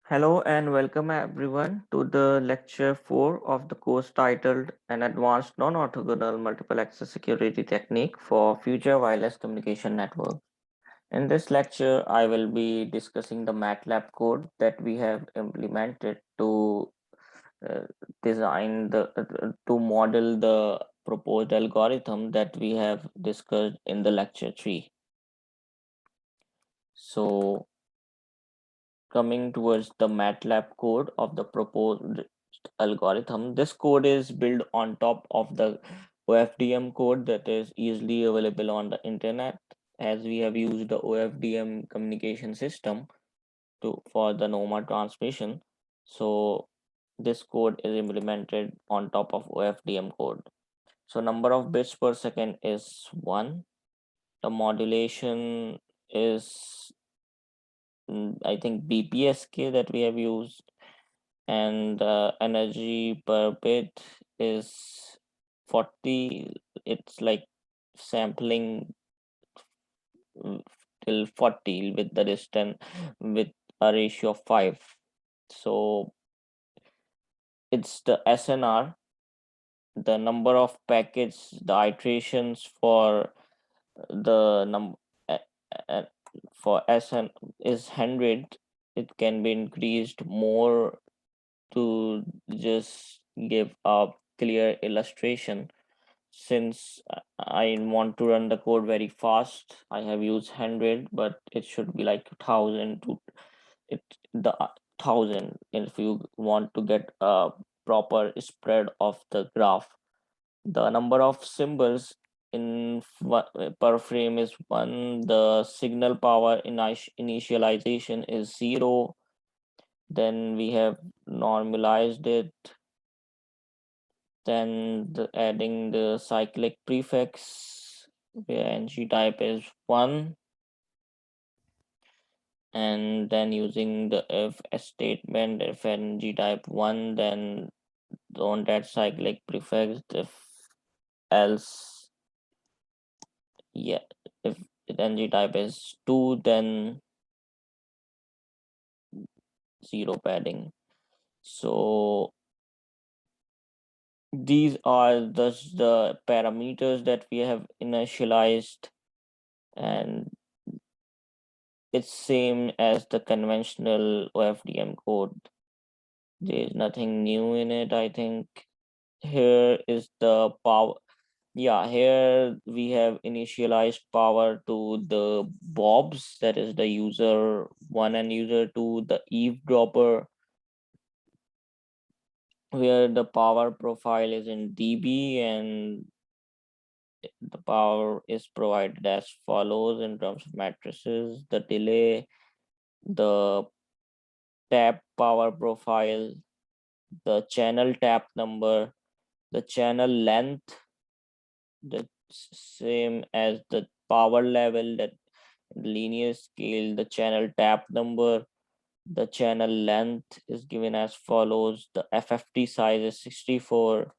Hello and welcome everyone to the lecture 4 of the course titled An Advanced Non-Orthogonal Multiple Access Security Technique for Future Wireless Communication Network. In this lecture, I will be discussing the MATLAB code that we have implemented to uh, design to model the proposed algorithm that we have discussed in the lecture 3. So coming towards the MATLAB code of the proposed algorithm. This code is built on top of the OFDM code that is easily available on the internet, as we have used the OFDM communication system for the NOMA transmission. So this code is implemented on top of OFDM code. So number of bits per second is 1. The modulation is I think BPSK that we have used, and energy per bit is 40. It's like sampling mm, till 40 with the distance with a ratio of 5. So it's the SNR, the number of packets, the iterations for the number for SN is 100. It can be increased more to just give a clear illustration. Since I want to run the code very fast, I have used 100, but it should be like 1000 to it the 1000 if you want to get a proper spread of the graph. The number of symbols in per frame is 1. The signal power initialization is 0. Then we have normalized it. Then adding the cyclic prefix where ng type is 1, and then using the if statement, if ng type 1, then don't add cyclic prefix. If else, yeah, if ng type is 2, then 0 padding. So these are the parameters that we have initialized, and it's same as the conventional OFDM code. There's nothing new in it, I think. Here is the power. Yeah, here we have initialized power to the bobs, that is the user 1 and user 2, the eavesdropper, where the power profile is in dB, and the power is provided as follows in terms of matrices: the delay, the tap power profile, the channel tap number, the channel length, the same as the power level, that linear scale, the channel tap number, the channel length is given as follows: the FFT size is 64,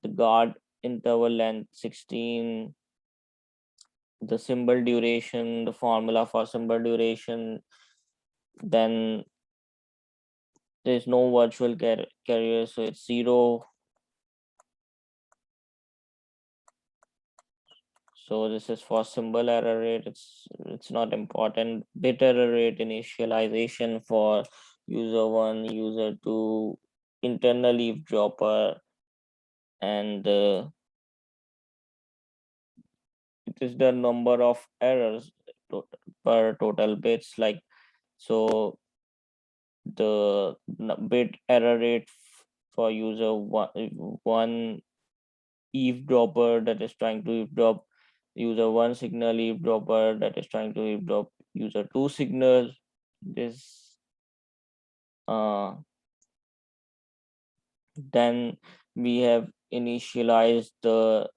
the guard interval length 16, the symbol duration, the formula for symbol duration. Then there's no virtual carrier, so it's 0. So this is for symbol error rate. It's not important. Bit error rate initialization for user 1, user 2, internal eavesdropper, and it is the number of errors per total bits. Like, so the bit error rate for user one eavesdropper that is trying to eavesdrop user 1 signal, eavesdropper that is trying to eavesdrop user 2 signal. This then we have initialized the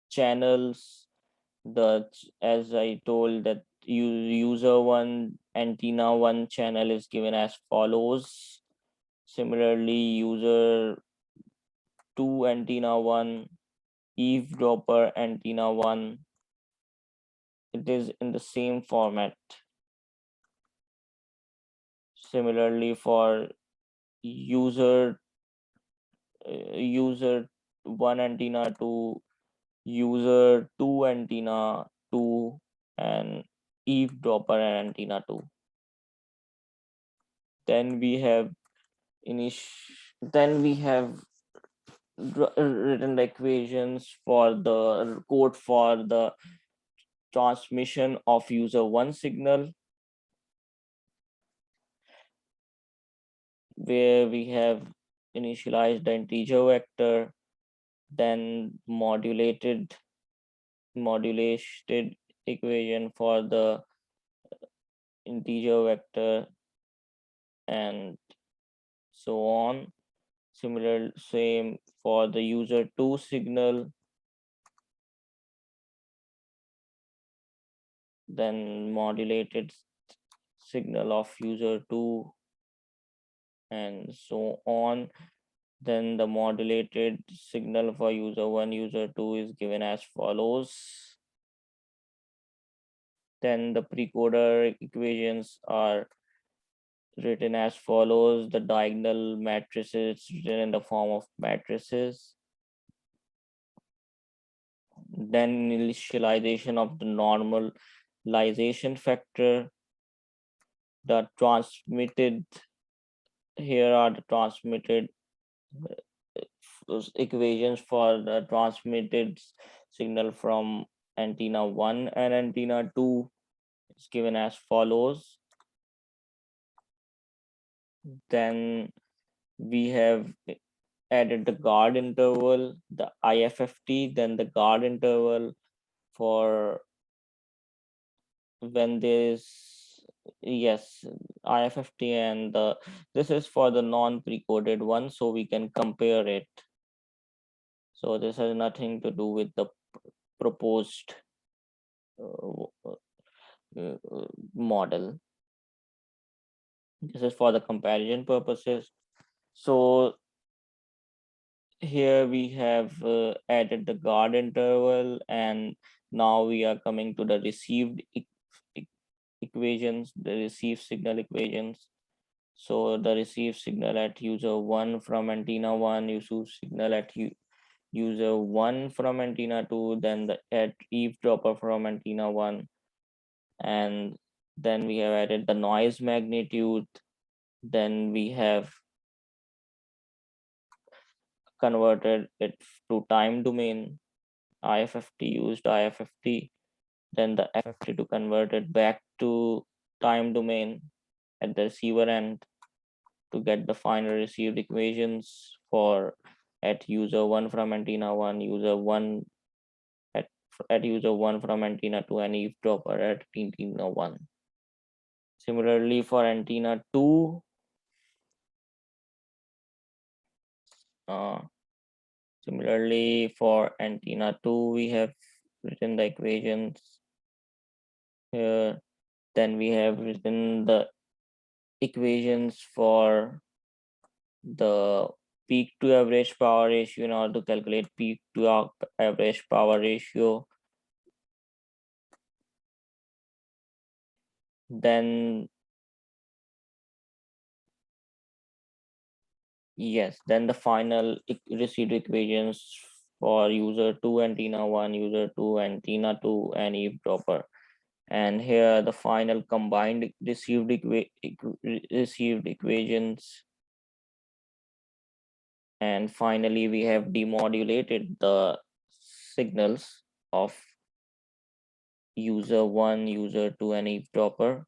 channels. The as I told that user 1 antenna 1 channel is given as follows. Similarly, user 2 antenna 1, eavesdropper antenna 1, it is in the same format. Similarly, for user user 1 antenna to user 2 antenna 2 and eavesdropper and antenna 2. Then we have then we have written the equations for the code for the transmission of user 1 signal, where we have initialized the integer vector, then modulated equation for the integer vector, and so on. Same for the user 2 signal, then modulated signal of user 2, and so on. Then the modulated signal for user 1, user 2 is given as follows. Then the precoder equations are written as follows. The diagonal matrices written in the form of matrices. Then initialization of the normalization factor. The transmitted, here are the transmitted equations for the transmitted signal from antenna 1 and antenna 2 is given as follows. Then we have added the guard interval, the IFFT, then the guard interval for when there's, yes, IFFT, and this is for the non-precoded one, so we can compare it. So this has nothing to do with the proposed model. This is for the comparison purposes. So here we have added the guard interval, and now we are coming to the received equations, the received signal equations. So the received signal at user 1 from antenna 1, receive signal at user 1 from antenna 2, then the at eavesdropper from antenna 1, and then we have added the noise magnitude. Then we have converted it to time domain. IFFT used IFFT, then the FFT to convert it back to time domain at the receiver end to get the final received equations for at user 1 from antenna 1, user 1 at user 1 from antenna 2, and eavesdropper at antenna 1. Similarly for antenna 2, we have written the equations here. Then we have written the equations for the peak to average power ratio in order to calculate peak to average power ratio. Then yes, then the final received equations for user 2 antenna 1, user 2 antenna 2, and eavesdropper. And here the final combined received equations. And finally, we have demodulated the signals of user 1, user 2, and eavesdropper.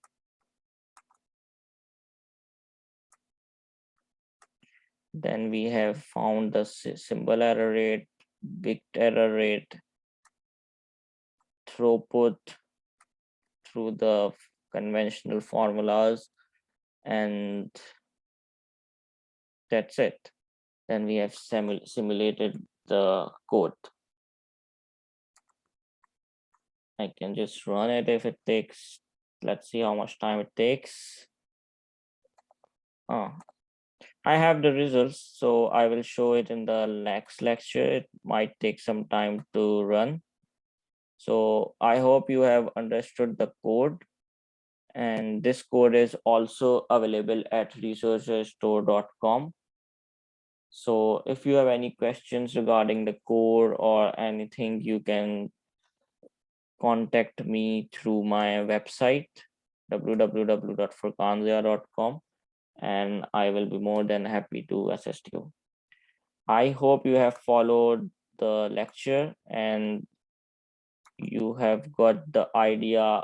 Then we have found the symbol error rate, bit error rate, throughput through the conventional formulas, and that's it. Then we have simulated the code. I can just run it if it takes, let's see how much time it takes. I have the results, so I will show it in the next lecture. It might take some time to run. So I hope you have understood the code, and this code is also available at researcherstore.com. So if you have any questions regarding the code or anything, you can contact me through my website www.furqanzia.com, and I will be more than happy to assist you. I hope you have followed the lecture and you have got the idea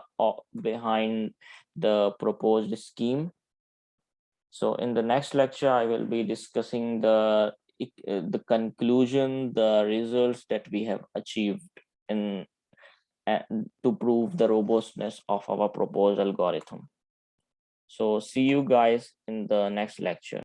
behind the proposed scheme. So in the next lecture, I will be discussing the conclusion, the results that we have achieved in to prove the robustness of our proposed algorithm. So see you guys in the next lecture.